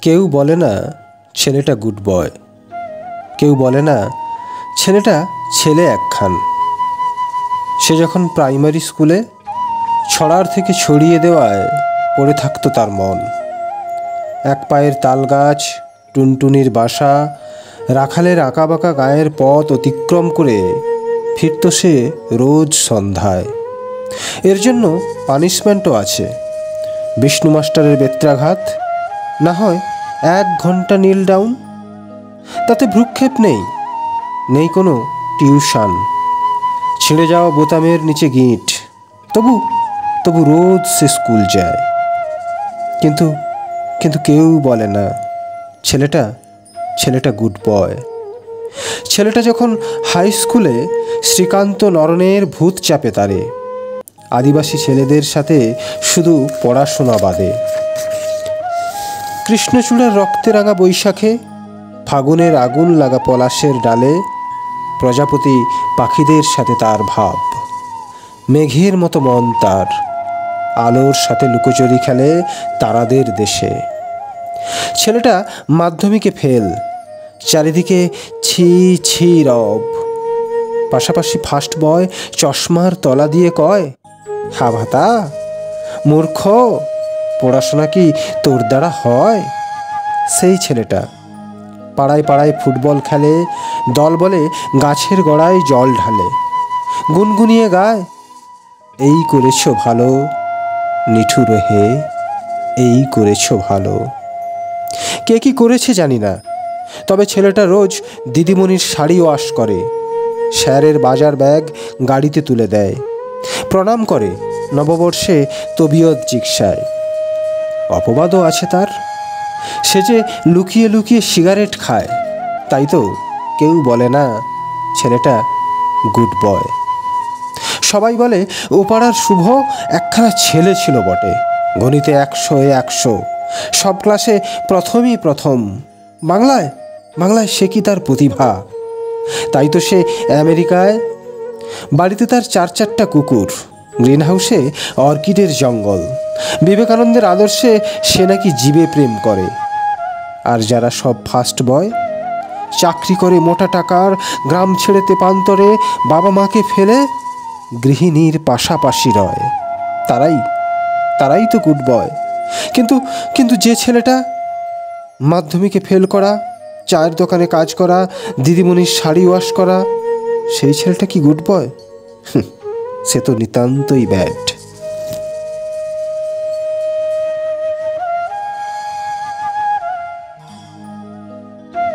কেউ বলে না ছেলেটা গুড বয়, কেউ বলে না ছেলেটা ছেলে একখান। সে যখন প্রাইমারি স্কুলে ছড়ার থেকে ছড়িয়ে দেওয়ায় পড়ে থাকতো তার মন। এক পায়ের তাল গাছ, টুনটুনির বাসা, রাখালের আঁকাবাঁকা গায়ের পথ অতিক্রম করে ফিরত সে রোজ সন্ধ্যায়। এর জন্য পানিশমেন্টও আছে, বিষ্ণু মাস্টারের বেত্রাঘাত, না হয় 1 ঘন্টা নীল ডাউন। তাতে ভ্রুক্ষেপ নেই, নেই কোনো টিউশন, ছিঁড়ে যাওয়া বোতামের নিচে গিঁট, তবু তবু রোজ সে স্কুল যায়। কিন্তু কিন্তু কেউ বলে না ছেলেটা ছেলেটা গুড বয়। ছেলেটা যখন হাই স্কুলে শ্রীকান্ত নরনের ভূত চাপে তারে, আদিবাসী ছেলেদের সাথে শুধু পড়াশোনা বাদে। কৃষ্ণচূড়ার রক্তে রাঙা বৈশাখে, ফাগুনের আগুন লাগা পলাশের ডালে, প্রজাপতি পাখিদের সাথে তার ভাব। মেঘের মতো মন তার, আলোর সাথে লুকোচুরি খেলে তারাদের দেশে। ছেলেটা মাধ্যমিকে ফেল, চারিদিকে ছি ছি রব। পাশাপাশি ফার্স্ট বয় চশমার তলা দিয়ে কয়, হা ভাতা মূর্খ, পড়াশোনা কি তোর দ্বারা হয়? সেই ছেলেটা পাড়ায় পাড়ায় ফুটবল খেলে, দল বলে গাছের গোড়ায় জল ঢালে, গুনগুনিয়ে গায়, এই করেছ ভালো নিঠুর হে, এই করেছ ভালো। কে কি করেছে জানি না, তবে ছেলেটা রোজ দিদিমণির শাড়ি ওয়াশ করে, স্যারের বাজার ব্যাগ গাড়িতে তুলে দেয়, প্রণাম করে নববর্ষে তবিয়ত জিজ্ঞাসায়। অপবাদও আছে তার, সে যে লুকিয়ে লুকিয়ে সিগারেট খায়, তাই তো কেউ বলে না ছেলেটা গুড বয়। সবাই বলে ও পাড়ার শুভ একখানা ছেলে ছিল বটে, গণিতে 100-এ 100, সব ক্লাসে প্রথমই প্রথম, বাংলায় বাংলায় সে কি তার প্রতিভা। তাই তো সে আমেরিকায়, বাড়িতে তার 4-4টা কুকুর, গ্রিন হাউসে অর্কিডের জঙ্গল, বিবেকানন্দের আদর্শে সে নাকি জীবে প্রেম করে। আর যারা সব ফার্স্ট বয়, চাকরি করে মোটা টাকার, গ্রাম ছেড়ে তেপান্তরে বাবা মাকে ফেলে গৃহিণীর পাশাপাশি রয়, তারাই তো গুড বয়। কিন্তু কিন্তু যে ছেলেটা মাধ্যমিকে ফেল করা, চায়ের দোকানে কাজ করা, দিদিমণির শাড়ি ওয়াশ করা, সেই ছেলেটা কি গুড বয়? সে তো নিতান্তই ব্যাড।